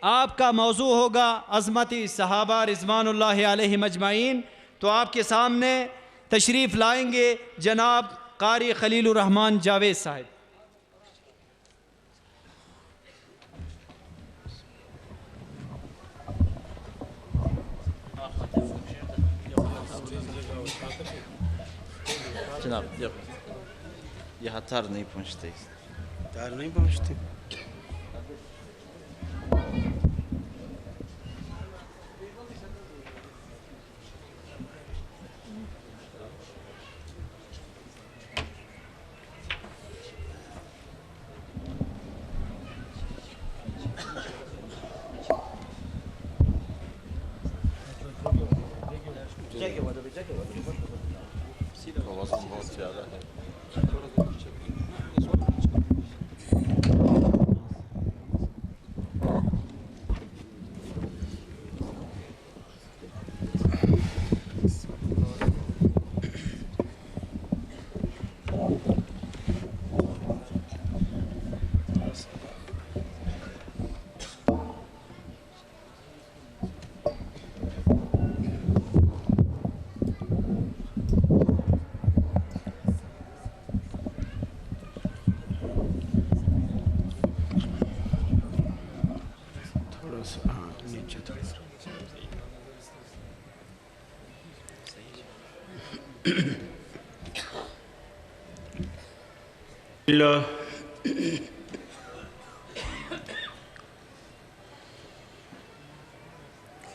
آپ کا موضوع ہوگا عظمتی صحابہ رضوان اللہ علیہم اجمعین، تو آپ کے سامنے تشریف لائیں گے جناب قاری خلیل الرحمن جاوید صاحب۔ جناب یہاں تار نہیں پہنچتے، تار نہیں پہنچتے۔ وزن بہت زیادہ ہے۔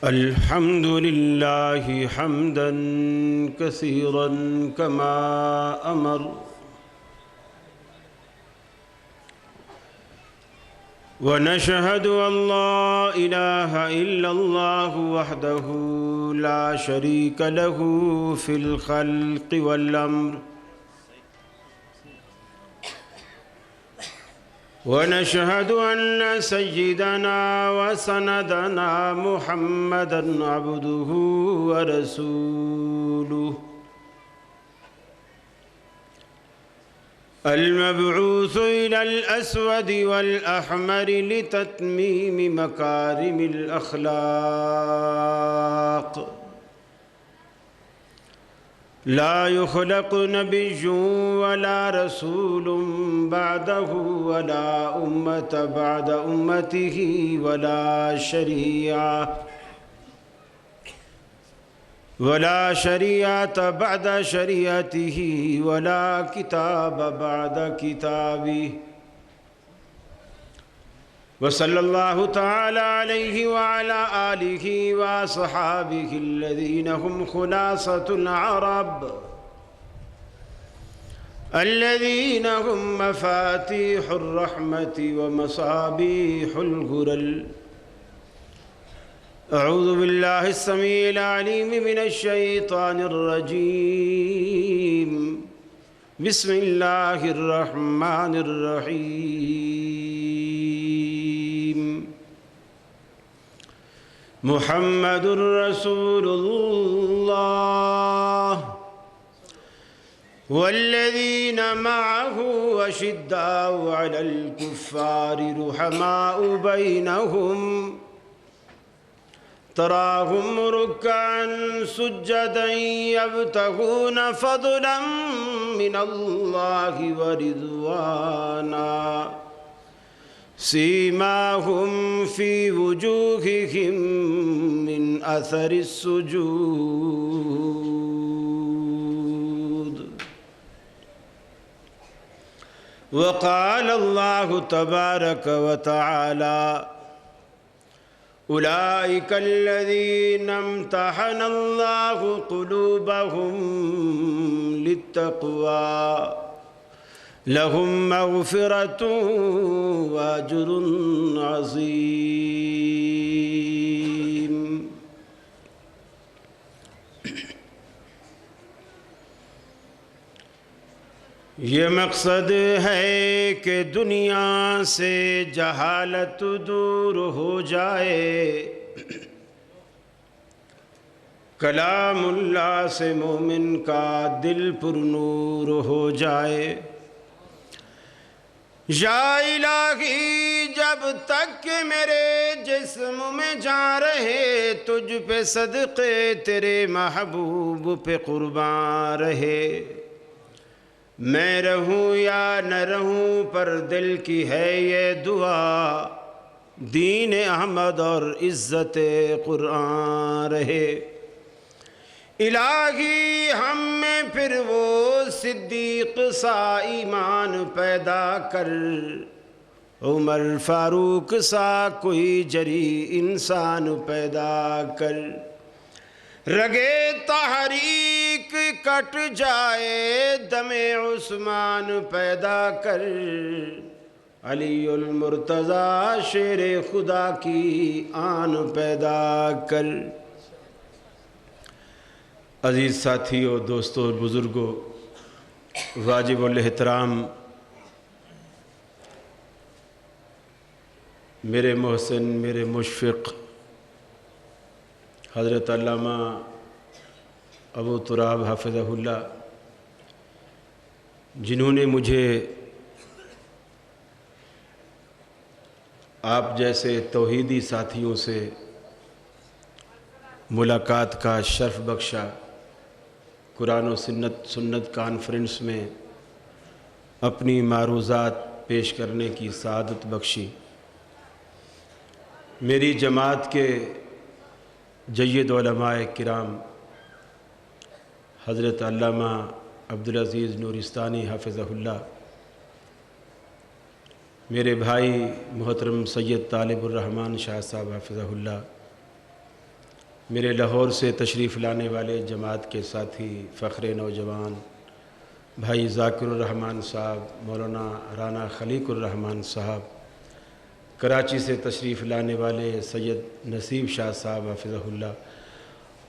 الحمد لله حمدا كثيرا كما أمر، ونشهد أن لا إله إلا الله وحده لا شريك له في الخلق والأمر، ونشهد أن سيدنا وسندنا محمدًا عبده ورسوله المبعوث إلى الأسود والأحمر لتتميم مكارم الأخلاق. لا يخلق نبي ولا رسول بعده ولا أمة بعد أمته ولا شريعة بعد شريعته ولا كتاب بعد كتابه. وصلى الله تعالى عليه وعلى آله وأصحابه الذين هم خلاصة العرب، الذين هم مفاتيح الرحمة ومصابيح الغرل. أعوذ بالله السميع العليم من الشيطان الرجيم. بسم الله الرحمن الرحيم. محمد رسول الله والذين معه أشداء على الكفار رحماء بينهم، تراهم ركعا سجدا يبتغون فضلا من الله ورضوانا، سيماهم في وجوههم من أثر السجود. وقال الله تبارك وتعالى: أولئك الذين امتحن الله قلوبهم للتقوى، لهم مغفرة وأجر عظيم. یہ مقصد ہے کہ دنیا سے جہالت دور ہو جائے، کلام اللہ سے مومن کا دل پر نور ہو جائے، یا الہی جب تک کہ میرے جسم میں جان رہے، تجھ پہ صدقے تیرے محبوب پہ قربان رہے۔ میں رہوں یا نہ رہوں پر دل کی ہے یہ دعا، دین احمد اور عزت قرآن رہے۔ الہی ہم میں پھر وہ صدیق سا ایمان پیدا کر، عمر فاروق سا کوئی جری انسان پیدا کر، رگے تحریک کٹ جائے دم عثمان پیدا کر، علی المرتضی شیر خدا کی آن پیدا کر۔ عزیز ساتھیوں، دوستوں اور بزرگوں، واجب الاحترام میرے محسن، میرے مشفق حضرت علامہ ابو تراب حافظہ اللہ، جنہوں نے مجھے آپ جیسے توحیدی ساتھیوں سے ملاقات کا شرف بخشا، قرآن و سنت کانفرنس میں اپنی معروضات پیش کرنے کی سعادت بخشی۔ میری جماعت کے جید علماء کرام حضرت علامہ عبدالعزیز نورستانی حافظہ اللہ، میرے بھائی محترم سید طالب الرحمن شاہ صاحب حافظہ اللہ، میرے لاہور سے تشریف لانے والے جماعت کے ساتھی فخر نوجوان بھائی ذاکر الرحمن صاحب، مولانا رانا خلیق الرحمن صاحب، کراچی سے تشریف لانے والے سید نصیب شاہ صاحب حافظہ اللہ،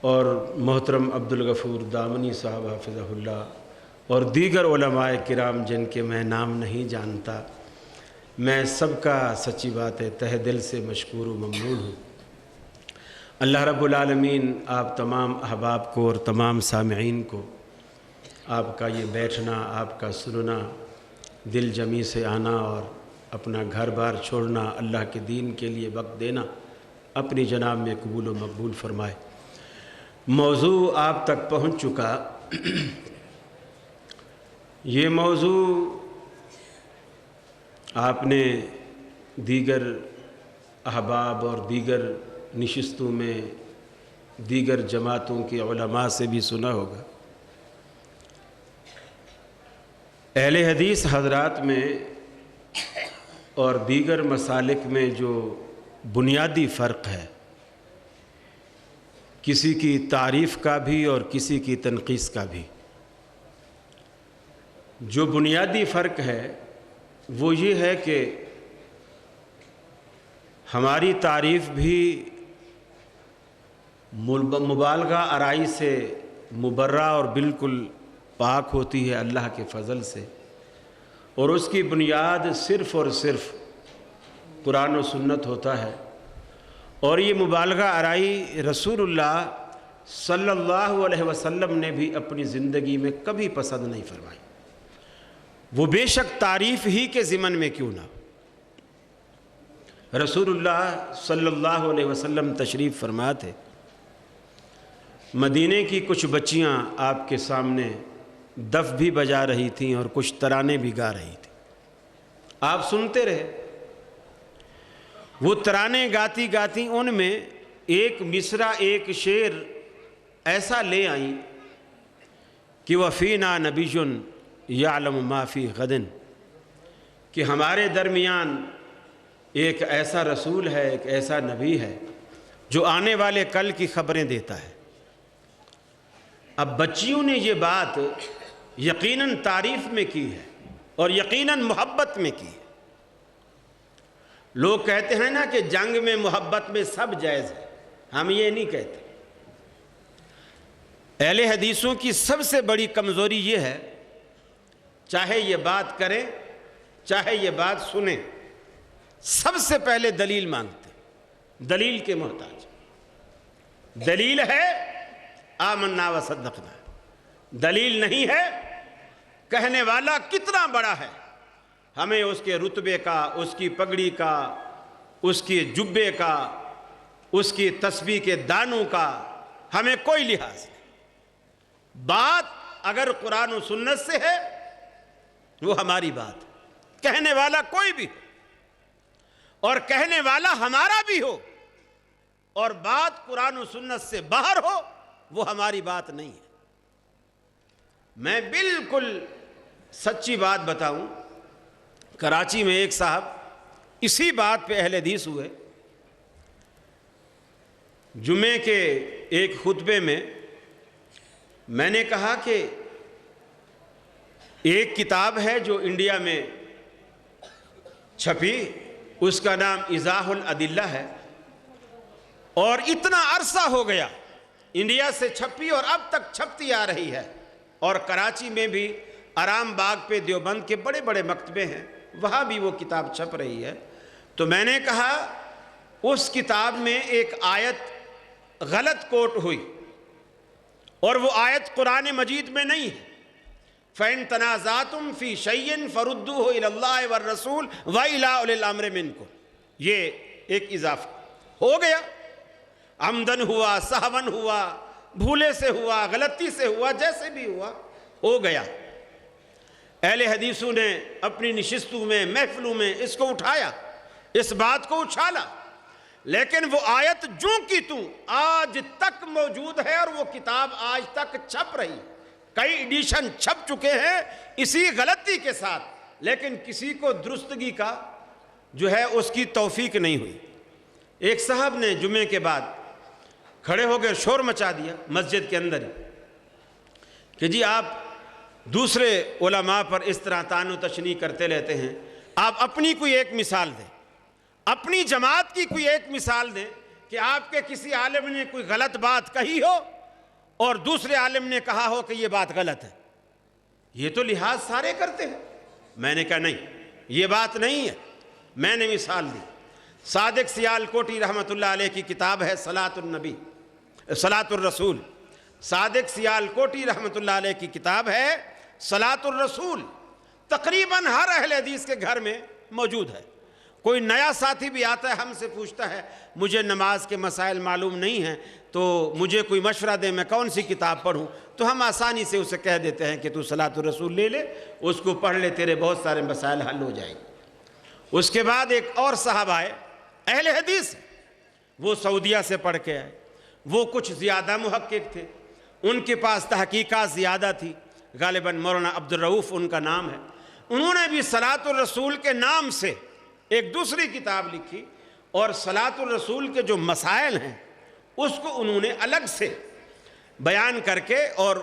اور محترم عبدالغفور دامنی صاحب حافظہ اللہ، اور دیگر علماء کرام جن کے میں نام نہیں جانتا، میں سب کا سچی بات ہے تہ دل سے مشکور و ممنون ہوں۔ اللہ رب العالمین آپ تمام احباب کو اور تمام سامعین کو آپ کا یہ بیٹھنا، آپ کا سننا، دل جمی سے آنا اور اپنا گھر بار چھوڑنا، اللہ کے دین کے لیے وقت دینا، اپنی جناب میں قبول و مقبول فرمائے۔ موضوع آپ تک پہنچ چکا۔ یہ موضوع آپ نے دیگر احباب اور دیگر نشستوں میں دیگر جماعتوں کے علماء سے بھی سنا ہوگا۔ اہل حدیث حضرات میں اور دیگر مسالک میں جو بنیادی فرق ہے، کسی کی تعریف کا بھی اور کسی کی تنقیص کا بھی، جو بنیادی فرق ہے وہ یہ ہے کہ ہماری تعریف بھی مبالغہ آرائی سے مبرہ اور بالکل پاک ہوتی ہے اللہ کے فضل سے، اور اس کی بنیاد صرف اور صرف قرآن و سنت ہوتا ہے، اور یہ مبالغہ آرائی رسول اللہ صلی اللہ علیہ وسلم نے بھی اپنی زندگی میں کبھی پسند نہیں فرمائی، وہ بے شک تعریف ہی کے ضمن میں کیوں نہ ہو۔ رسول اللہ صلی اللہ علیہ وسلم تشریف فرما تھے، مدینے کی کچھ بچیاں آپ کے سامنے دف بھی بجا رہی تھیں اور کچھ ترانے بھی گا رہی تھیں، آپ سنتے رہے۔ وہ ترانے گاتی گاتی ان میں ایک مصرع، ایک شعر ایسا لے آئیں کہ وَفِينَا نَبِيٌّ يَعْلَمُ مَا فِي غَدٍ، کہ ہمارے درمیان ایک ایسا رسول ہے، ایک ایسا نبی ہے جو آنے والے کل کی خبریں دیتا ہے۔ اب بچیوں نے یہ بات یقیناً تعریف میں کی ہے اور یقیناً محبت میں کی ہے۔ لوگ کہتے ہیں نا کہ جنگ میں محبت میں سب جائز ہے، ہم یہ نہیں کہتے۔ اہل حدیثوں کی سب سے بڑی کمزوری یہ ہے، چاہے یہ بات کریں چاہے یہ بات سنیں، سب سے پہلے دلیل مانگتے، دلیل کے محتاج۔ دلیل ہے آمنا و صدقنا، دلیل نہیں ہے کہنے والا کتنا بڑا ہے ہمیں اس کے رتبے کا، اس کی پگڑی کا، اس کی جبے کا، اس کی تسبیح کے دانوں کا ہمیں کوئی لحاظ نہیں۔ بات اگر قرآن و سنت سے ہے وہ ہماری بات، کہنے والا کوئی بھی ہو اور کہنے والا ہمارا بھی ہو، اور بات قرآن و سنت سے باہر ہو وہ ہماری بات نہیں ہے۔ میں بالکل سچی بات بتاؤں، کراچی میں ایک صاحب اسی بات پہ اہل حدیث ہوئے۔ جمعے کے ایک خطبے میں نے کہا کہ ایک کتاب ہے جو انڈیا میں چھپی، اس کا نام ایضاح الادلہ ہے، اور اتنا عرصہ ہو گیا انڈیا سے چھپی اور اب تک چھپتی آ رہی ہے، اور کراچی میں بھی آرام باغ پہ دیوبند کے بڑے بڑے مکتبے ہیں، وہاں بھی وہ کتاب چھپ رہی ہے۔ تو میں نے کہا اس کتاب میں ایک آیت غلط کوٹ ہوئی، اور وہ آیت قرآن مجید میں نہیں ہے۔ فَإِن تَنَازَعْتُمْ فِي شَيْءٍ فَرُدُّوهُ إِلَى اللَّهِ وَالرَّسُولِ وَإِلَىٰ أُولِي الْأَمْرِ مِنكُمْ، یہ ایک اضافہ ہو گیا۔ عمدن ہوا، سہون ہوا، بھولے سے ہوا، غلطی سے ہوا، جیسے بھی ہوا ہو گیا۔ اہل حدیثوں نے اپنی نشستوں میں، محفلوں میں اس کو اٹھایا، اس بات کو اچھالا، لیکن وہ آیت جوں کی توں آج تک موجود ہے، اور وہ کتاب آج تک چھپ رہی، کئی ایڈیشن چھپ چکے ہیں اسی غلطی کے ساتھ، لیکن کسی کو درستگی کا جو ہے اس کی توفیق نہیں ہوئی۔ ایک صاحب نے جمعے کے بعد کھڑے ہو کے شور مچا دیا مسجد کے اندر ہی کہ جی آپ دوسرے علماء پر اس طرح طعن و تشنیع کرتے رہتے ہیں، آپ اپنی کوئی ایک مثال دیں، اپنی جماعت کی کوئی ایک مثال دیں کہ آپ کے کسی عالم نے کوئی غلط بات کہی ہو اور دوسرے عالم نے کہا ہو کہ یہ بات غلط ہے۔ یہ تو لحاظ سارے کرتے ہیں۔ میں نے کہا نہیں، یہ بات نہیں ہے۔ میں نے مثال دی، صادق سیالکوٹی رحمۃ اللہ علیہ کی کتاب ہے صلاۃ الرسول۔ صادق سیالکوٹی رحمۃ اللہ علیہ کی کتاب ہے صلاۃ الرسول، تقریباً ہر اہل حدیث کے گھر میں موجود ہے۔ کوئی نیا ساتھی بھی آتا ہے ہم سے پوچھتا ہے مجھے نماز کے مسائل معلوم نہیں ہیں تو مجھے کوئی مشورہ دے، میں کون سی کتاب پڑھوں؟ تو ہم آسانی سے اسے کہہ دیتے ہیں کہ تو صلاۃ الرسول لے لے، اس کو پڑھ لے، تیرے بہت سارے مسائل حل ہو جائیں گے۔ اس کے بعد ایک اور صاحب آئے، اہل حدیث، وہ سعودیہ سے پڑھ کے آئے، وہ کچھ زیادہ محقق تھے، ان کے پاس تحقیقات زیادہ تھی، غالباً مولانا عبدالرؤوف ان کا نام ہے۔ انہوں نے بھی صلاۃ الرسول کے نام سے ایک دوسری کتاب لکھی، اور صلاۃ الرسول کے جو مسائل ہیں اس کو انہوں نے الگ سے بیان کر کے، اور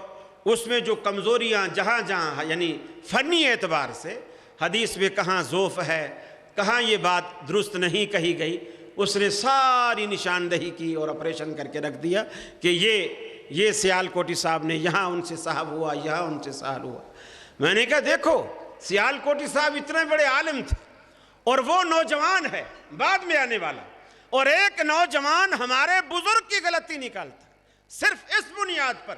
اس میں جو کمزوریاں جہاں جہاں یعنی فنی اعتبار سے حدیث میں کہاں ضعف ہے، کہاں یہ بات درست نہیں کہی گئی، اس نے ساری نشاندہی کی اور آپریشن کر کے رکھ دیا کہ یہ سیالکوٹی صاحب نے یہاں ان سے صاحب ہوا، یہاں ان سے سہل ہوا۔ میں نے کہا دیکھو سیالکوٹی صاحب اتنے بڑے عالم تھے، اور وہ نوجوان ہے بعد میں آنے والا، اور ایک نوجوان ہمارے بزرگ کی غلطی نکالتا صرف اس بنیاد پر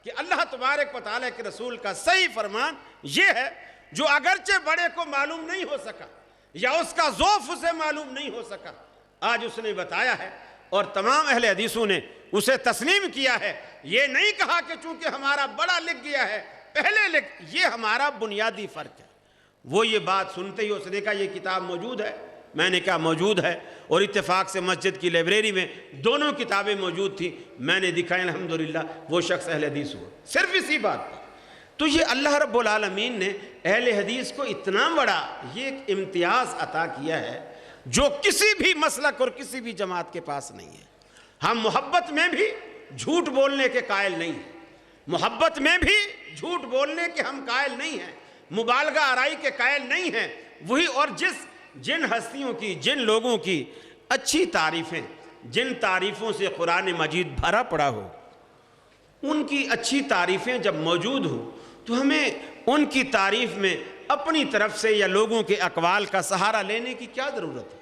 کہ اللہ تبارک و تعالیٰ کے رسول کا صحیح فرمان یہ ہے، جو اگرچہ بڑے کو معلوم نہیں ہو سکا یا اس کا ضعف اسے معلوم نہیں ہو سکا، آج اس نے بتایا ہے، اور تمام اہل حدیثوں نے اسے تسلیم کیا ہے۔ یہ نہیں کہا کہ چونکہ ہمارا بڑا لکھ گیا ہے پہلے لکھ، یہ ہمارا بنیادی فرق ہے۔ وہ یہ بات سنتے ہی اس نے کہا یہ کتاب موجود ہے؟ میں نے کہا موجود ہے، اور اتفاق سے مسجد کی لائبریری میں دونوں کتابیں موجود تھیں، میں نے دکھائی، الحمدللہ وہ شخص اہل حدیث ہوا صرف اسی بات پر۔ تو یہ اللہ رب العالمین نے اہل حدیث کو اتنا بڑا یہ ایک امتیاز عطا کیا ہے جو کسی بھی مسلک اور کسی بھی جماعت کے پاس نہیں ہے۔ ہم محبت میں بھی جھوٹ بولنے کے قائل نہیں ہیں، محبت میں بھی جھوٹ بولنے کے ہم قائل نہیں ہیں، مبالغہ آرائی کے قائل نہیں ہیں۔ وہی، اور جن ہستیوں کی، جن لوگوں کی اچھی تعریفیں، جن تعریفوں سے قرآن مجید بھرا پڑا ہو، ان کی اچھی تعریفیں جب موجود ہوں تو ہمیں ان کی تعریف میں اپنی طرف سے یا لوگوں کے اقوال کا سہارا لینے کی کیا ضرورت ہے؟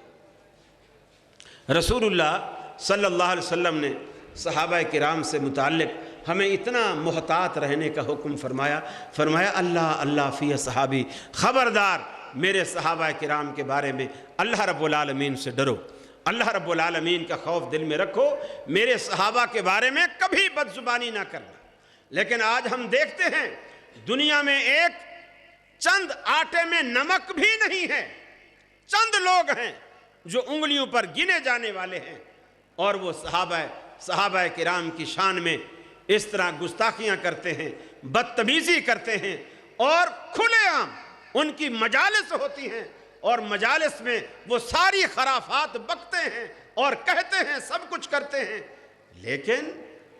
رسول اللہ صلی اللہ علیہ وسلم نے صحابہ کرام سے متعلق ہمیں اتنا محتاط رہنے کا حکم فرمایا، اللہ اللہ فی صحابی، خبردار میرے صحابہ کرام کے بارے میں اللہ رب العالمین سے ڈرو، اللہ رب العالمین کا خوف دل میں رکھو، میرے صحابہ کے بارے میں کبھی بد زبانی نہ کرنا۔ لیکن آج ہم دیکھتے ہیں دنیا میں ایک چند آٹے میں نمک بھی نہیں ہے، چند لوگ ہیں جو انگلیوں پر گنے جانے والے ہیں، اور وہ صحابہ کرام کی شان میں اس طرح گستاخیاں کرتے ہیں، بدتمیزی کرتے ہیں، اور کھلے عام ان کی مجالس ہوتی ہیں، اور مجالس میں وہ ساری خرافات بکتے ہیں اور کہتے ہیں، سب کچھ کرتے ہیں۔ لیکن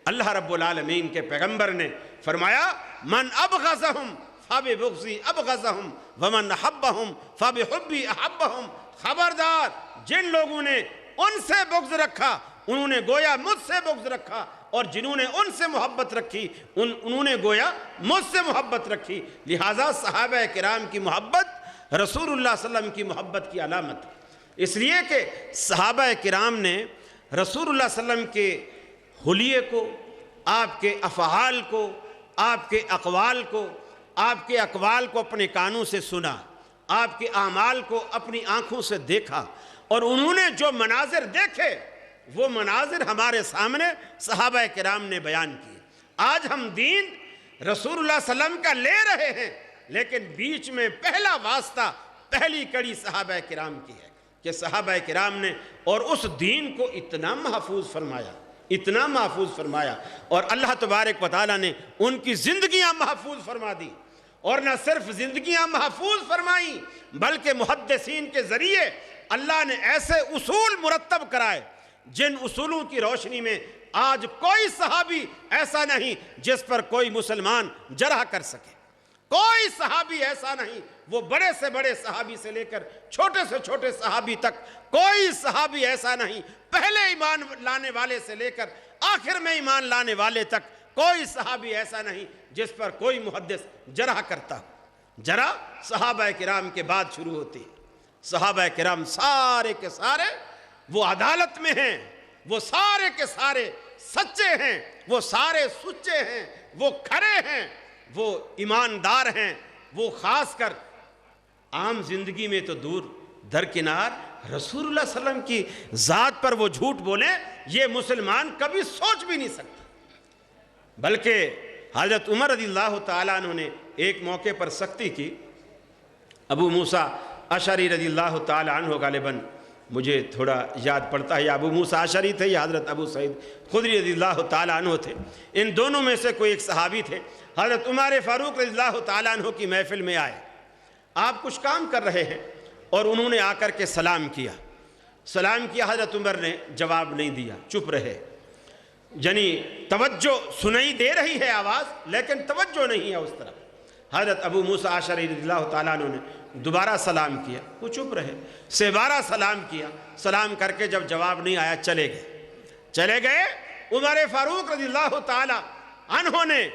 اللہ رب العالمین کے پیغمبر نے فرمایا من ابغضہم فببغضی ابغضہم ومن احبہم فبحبی احبہم، خبردار جن لوگوں نے ان سے بغض رکھا انہوں نے گویا مجھ سے بغض رکھا، اور جنہوں نے ان سے محبت رکھی انہوں نے گویا مجھ سے محبت رکھی۔ لہٰذا صحابہ کرام کی محبت رسول اللہ صلی اللہ علیہ وسلم کی محبت کی علامت، اس لیے کہ صحابہ کرام نے رسول اللہ صلی اللہ علیہ وسلم کے حلیے کو، آپ کے افعال کو، آپ کے اقوال کو، آپ کے اقوال کو اپنے کانوں سے سنا، آپ کے اعمال کو اپنی آنکھوں سے دیکھا، اور انہوں نے جو مناظر دیکھے وہ مناظر ہمارے سامنے صحابہ کرام نے بیان کیے۔ آج ہم دین رسول اللہ صلی اللہ علیہ وسلم کا لے رہے ہیں، لیکن بیچ میں پہلا واسطہ، پہلی کڑی صحابہ کرام کی ہے کہ صحابہ کرام نے اور اس دین کو اتنا محفوظ فرمایا، اتنا محفوظ فرمایا، اور اللہ تبارک و تعالیٰ نے ان کی زندگیاں محفوظ فرما دی، اور نہ صرف زندگیاں محفوظ فرمائیں بلکہ محدثین کے ذریعے اللہ نے ایسے اصول مرتب کرائے جن اصولوں کی روشنی میں آج کوئی صحابی ایسا نہیں جس پر کوئی مسلمان جرح کر سکے، کوئی صحابی ایسا نہیں، وہ بڑے سے بڑے صحابی سے لے کر چھوٹے سے چھوٹے صحابی تک کوئی صحابی ایسا نہیں، پہلے ایمان لانے والے سے لے کر آخر میں ایمان لانے والے تک کوئی صحابی ایسا نہیں جس پر کوئی محدث جرح کرتا ہو۔ جرح صحابہ کرام کے بعد شروع ہوتی ہے۔ صحابہ کرام سارے کے سارے وہ عدالت میں ہیں، وہ سارے کے سارے سچے ہیں، وہ سارے سچے ہیں، وہ کھرے ہیں، وہ ایماندار ہیں، وہ خاص کر عام زندگی میں تو دور درکنار رسول اللہ صلی اللہ علیہ وسلم کی ذات پر وہ جھوٹ بولیں، یہ مسلمان کبھی سوچ بھی نہیں سکتا۔ بلکہ حضرت عمر رضی اللہ تعالیٰ عنہ نے ایک موقع پر سختی کی۔ ابو موسیٰ اشعری رضی اللہ تعالیٰ عنہ غالباً مجھے تھوڑا یاد پڑتا ہے، یا ابو موسیٰ اشعری تھے یا حضرت ابو سعید خدری رضی اللہ تعالیٰ عنہ تھے، ان دونوں میں سے کوئی ایک صحابی تھے۔ حضرت عمر فاروق رضی اللہ تعالیٰ عنہ کی محفل میں آئے، آپ کچھ کام کر رہے ہیں، اور انہوں نے آ کر کے سلام کیا۔ حضرت عمر نے جواب نہیں دیا، چپ رہے، یعنی توجہ سنائی دے رہی ہے آواز لیکن توجہ نہیں ہے اس طرف۔ حضرت ابو موسیٰ اشعری رضی اللہ تعالیٰ عنہ نے دوبارہ سلام کیا، وہ چپ رہے، سیبارہ سلام کیا، سلام کر کے جب جواب نہیں آیا چلے گئے۔ عمر فاروق رضی اللہ تعالیٰ عنہ نے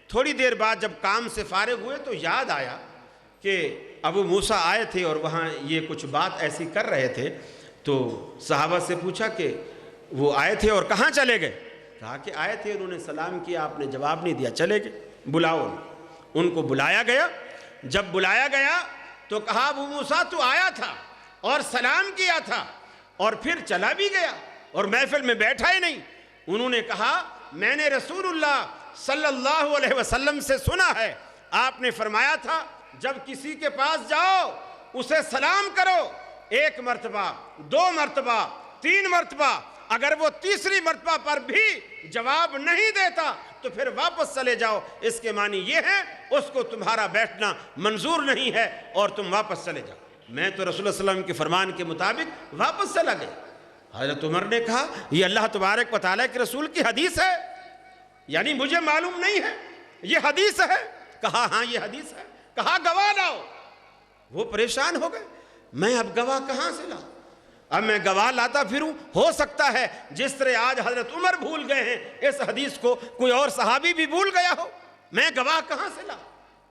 تھوڑی دیر بعد جب کام سے فارغ ہوئے تو یاد آیا کہ ابو موسیٰ آئے تھے اور وہاں یہ کچھ بات ایسی کر رہے تھے، تو صحابہ سے پوچھا کہ وہ آئے تھے اور کہاں چلے گئے؟ کہا کہ آئے تھے، انہوں نے سلام کیا، آپ نے جواب نہیں دیا، چلے گئے، بلاؤ ان کو۔ بلایا گیا، جب بلایا گیا تو کہا ابو موسیٰ تو آیا تھا اور سلام کیا تھا اور پھر چلا بھی گیا اور محفل میں بیٹھا ہی نہیں۔ انہوں نے کہا میں نے رسول اللہ صلی اللہ علیہ وسلم سے سنا ہے، آپ نے فرمایا تھا جب کسی کے پاس جاؤ اسے سلام کرو، 1 مرتبہ 2 مرتبہ 3 مرتبہ، اگر وہ تیسری مرتبہ پر بھی جواب نہیں دیتا تو پھر واپس چلے جاؤ۔ اس کے معنی یہ ہے اس کو تمہارا بیٹھنا منظور نہیں ہے اور تم واپس چلے جاؤ۔ میں تو رسول اللہ صلی اللہ علیہ وسلم کے فرمان کے مطابق واپس چلا گیا۔ حضرت عمر نے کہا یہ اللہ تبارک و تعالیٰ کے رسول کی حدیث ہے، یعنی مجھے معلوم نہیں ہے، یہ حدیث ہے؟ کہا ہاں یہ حدیث ہے۔ کہا گواہ لاؤ۔ وہ پریشان ہو گئے، میں اب گواہ کہاں سے لاؤں؟ اب میں گواہ لاتا پھروں، ہو سکتا ہے جس طرح آج حضرت عمر بھول گئے ہیں اس حدیث کو کوئی اور صحابی بھی بھول گیا ہو، میں گواہ کہاں سے لاؤں؟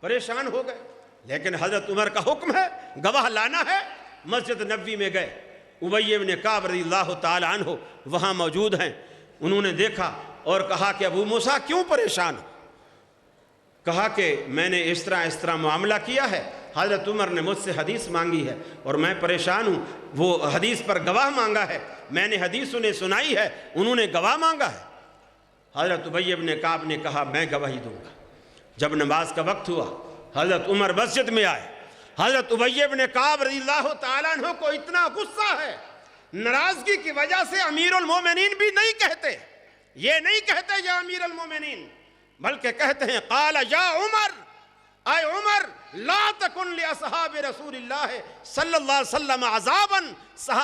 پریشان ہو گئے۔ لیکن حضرت عمر کا حکم ہے، گواہ لانا ہے۔ مسجد نبوی میں گئے، ابی بن کعب رضی اللہ تعالی عنہ وہاں موجود ہیں۔ انہوں نے دیکھا اور کہا کہ ابو موسیٰ کیوں پریشان ہو؟ کہا کہ میں نے اس طرح معاملہ کیا ہے، حضرت عمر نے مجھ سے حدیث مانگی ہے اور میں پریشان ہوں، وہ حدیث پر گواہ مانگا ہے، میں نے حدیث انہیں سنائی ہے، انہوں نے گواہ مانگا ہے۔ حضرت ابی ابن کعب نے کہا میں گواہی دوں گا۔ جب نماز کا وقت ہوا، حضرت عمر مسجد میں آئے۔ حضرت ابی ابن کعب رضی اللہ تعالیٰ عنہ کو اتنا غصہ ہے، ناراضگی کی وجہ سے امیر المومنین بھی نہیں کہتے، یہ نہیں کہتے یا امیر المومنین، بلکہ کہتے ہیں قال یا عمر، اے عمر لا تکن لاصحاب رسول اللہ صلی اللہ علیہ وسلم عذابا،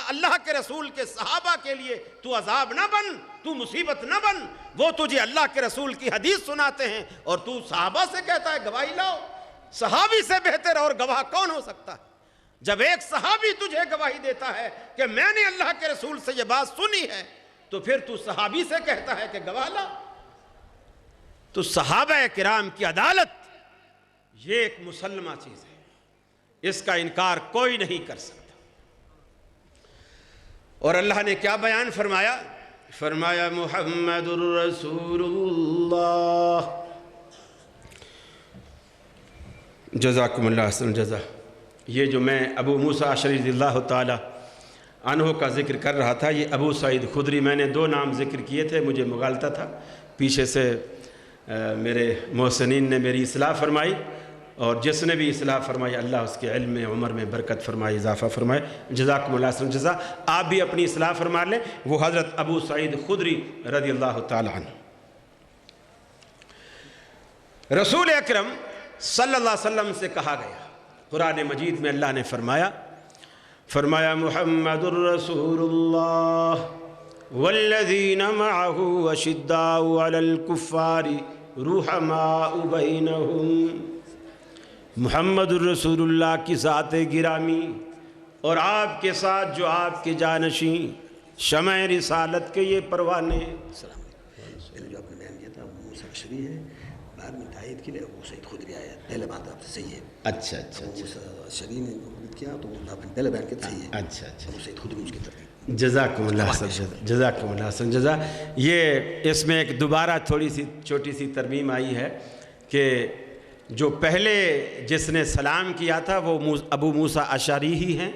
اللہ کے رسول کے صحابہ کے لیے تو عذاب نہ بن، تو مصیبت نہ بن، وہ تجھے اللہ کے رسول کی حدیث سناتے ہیں اور تو صحابہ سے کہتا ہے گواہی لاؤ۔ صحابی سے بہتر اور گواہ کون ہو سکتا ہے؟ جب ایک صحابی تجھے گواہی دیتا ہے کہ میں نے اللہ کے رسول سے یہ بات سنی ہے، تو پھر تو صحابی سے کہتا ہے کہ گواہ لا۔ تو صحابہ کرام کی عدالت یہ ایک مسلمہ چیز ہے، اس کا انکار کوئی نہیں کر سکتا۔ اور اللہ نے کیا بیان فرمایا؟ فرمایا محمد الرسول اللہ۔ جزاکم اللہ احسن جزا۔ یہ جو میں ابو موسیٰ اشعری رضی اللہ تعالی عنہ کا ذکر کر رہا تھا، یہ ابو سعید خدری، میں نے 2 نام ذکر کیے تھے، مجھے مغالطہ تھا، پیچھے سے میرے محسنین نے میری اصلاح فرمائی، اور جس نے بھی اصلاح فرمائی اللہ اس کے علم میں عمر میں برکت فرمائے، اضافہ فرمائے۔ جزاکم اللہ احسن جزا۔ آپ بھی اپنی اصلاح فرما لیں، وہ حضرت ابو سعید خدری رضی اللہ تعالی عنہ۔ رسول اکرم صلی اللہ علیہ وسلم سے کہا گیا، قرآن مجید میں اللہ نے فرمایا محمد الرسول اللہ والذین معہ اشداء علی الکفار رحماء بینہم۔ محمد الرسول اللہ کی ذات گرامی اور آپ کے ساتھ جو آپ کے جانشین شمع رسالت کے یہ پروانے۔ السلام علیکم۔ پہلے جو آپ نے بیان کیا تھا ابو موسیٰ اشعری ہے، بعد میں تائید کے لیے ابو سعید خدری آیا، پہلے بات آپ سے صحیح ہے۔ اچھا ابو موسیٰ اشعری نے کیا تو آپ نے پہلے بیان کیا صحیح ہے۔ اچھا ابو سعید خدری اس کی ترتیب۔ جزاکم اللہ حسن جزا، جزاکم اللہ حسن جزا۔ یہ اس میں ایک دوبارہ تھوڑی سی چھوٹی سی ترمیم آئی ہے کہ جو پہلے جس نے سلام کیا تھا وہ ابو موسیٰ اشعری ہی ہیں،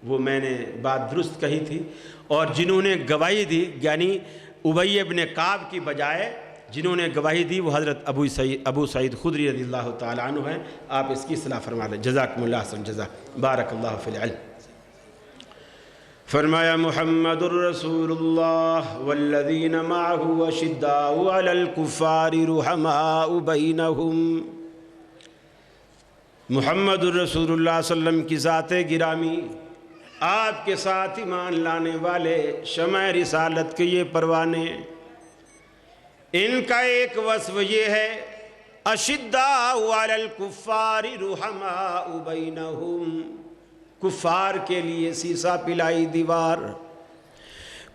وہ میں نے بات درست کہی تھی، اور جنہوں نے گواہی دی یعنی ابی ابن کعب کی بجائے جنہوں نے گواہی دی وہ حضرت ابو سعید خدری رضی اللہ تعالی عنہ ہیں۔ آپ اس کی اصلاح فرما لیں۔ جزاکم اللہ حسن جزا، بارک اللہ فی العلم۔ فرمایا محمد الرسول اللہ والذین معہ اشداء علی الکفار رحماء بینہم۔ محمد الرسول اللہ صلی اللہ علیہ وسلم کی ذات گرامی، آپ کے ساتھ ایمان لانے والے شمع رسالت کے یہ پروانے، ان کا ایک وصف یہ ہے اشداء علی الکفار رحماء بینہم، کفار کے لیے سیسا پلائی دیوار،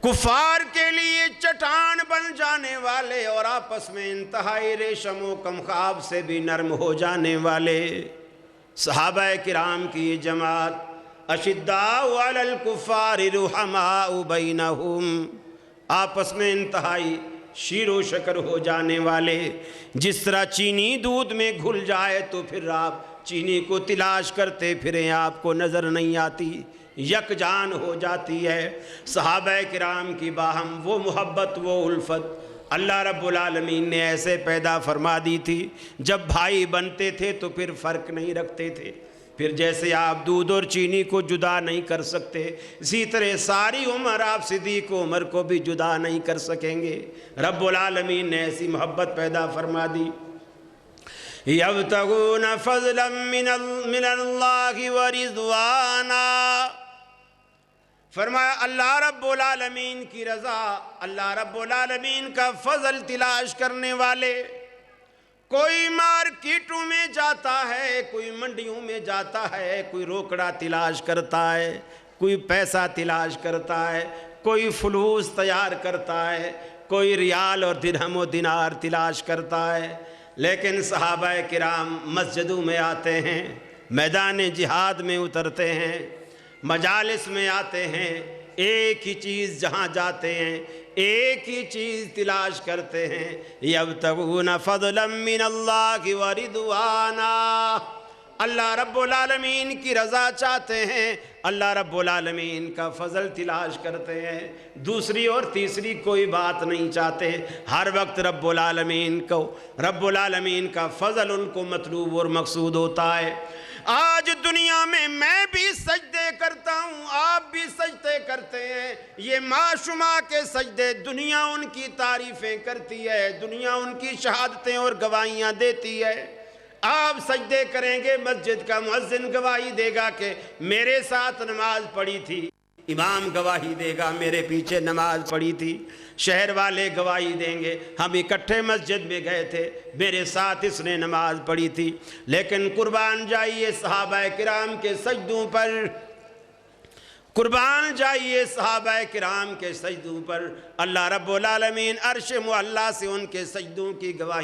کفار کے لیے چٹان بن جانے والے اور آپس میں انتہائی ریشم و کمخاب سے بھی نرم ہو جانے والے صحابہ کرام کی جماعت، اشداء علی الکفار رحماء بینہم، آپس میں انتہائی شیر و شکر ہو جانے والے۔ جس طرح چینی دودھ میں گھل جائے تو پھر آپ چینی کو تلاش کرتے پھریں، آپ کو نظر نہیں آتی، یکجان ہو جاتی ہے۔ صحابہ کرام کی باہم وہ محبت، وہ الفت اللہ رب العالمین نے ایسے پیدا فرما دی تھی، جب بھائی بنتے تھے تو پھر فرق نہیں رکھتے تھے، پھر جیسے آپ دودھ اور چینی کو جدا نہیں کر سکتے، اسی طرح ساری عمر آپ صدیق عمر کو بھی جدا نہیں کر سکیں گے۔ رب العالمین نے ایسی محبت پیدا فرما دی۔ یبتغون فضلا من اللہ ورضوانا، فرمایا اللہ رب العالمین کی رضا، اللہ رب العالمین کا فضل تلاش کرنے والے۔ کوئی مارکیٹوں میں جاتا ہے، کوئی منڈیوں میں جاتا ہے، کوئی روکڑا تلاش کرتا ہے، کوئی پیسہ تلاش کرتا ہے، کوئی فلوس تیار کرتا ہے، کوئی ریال اور درہم و دینار تلاش کرتا ہے، لیکن صحابہ کرام مسجدوں میں آتے ہیں، میدان جہاد میں اترتے ہیں، مجالس میں آتے ہیں، ایک ہی چیز جہاں جاتے ہیں ایک ہی چیز تلاش کرتے ہیں، یبتغون فضلا من اللہ ورضوانا، اللہ رب العالمین کی رضا چاہتے ہیں، اللہ رب العالمین کا فضل تلاش کرتے ہیں، دوسری اور تیسری کوئی بات نہیں چاہتے، ہر وقت رب العالمین کا فضل ان کو مطلوب اور مقصود ہوتا ہے۔ آج دنیا میں بھی سجدے کرتا ہوں، آپ بھی سجدے کرتے ہیں، یہ معشومہ کے سجدے دنیا ان کی تعریفیں کرتی ہے، دنیا ان کی شہادتیں اور گواہیاں دیتی ہے۔ آپ سجدے کریں گے، مسجد کا مؤذن گواہی دے گا کہ میرے ساتھ نماز پڑھی تھی، امام گواہی دے گا میرے پیچھے نماز پڑھی تھی، شہر والے گواہی دیں گے ہم اکٹھے مسجد میں گئے تھے، میرے ساتھ اس نے نماز پڑھی تھی۔ لیکن قربان جائیے صحابہ کرام کے سجدوں پر، قربان جائیے صحابہ کرام کے سجدوں پر، اللہ رب العالمین عرش معلیٰ سے ان کے سجدوں کی گواہی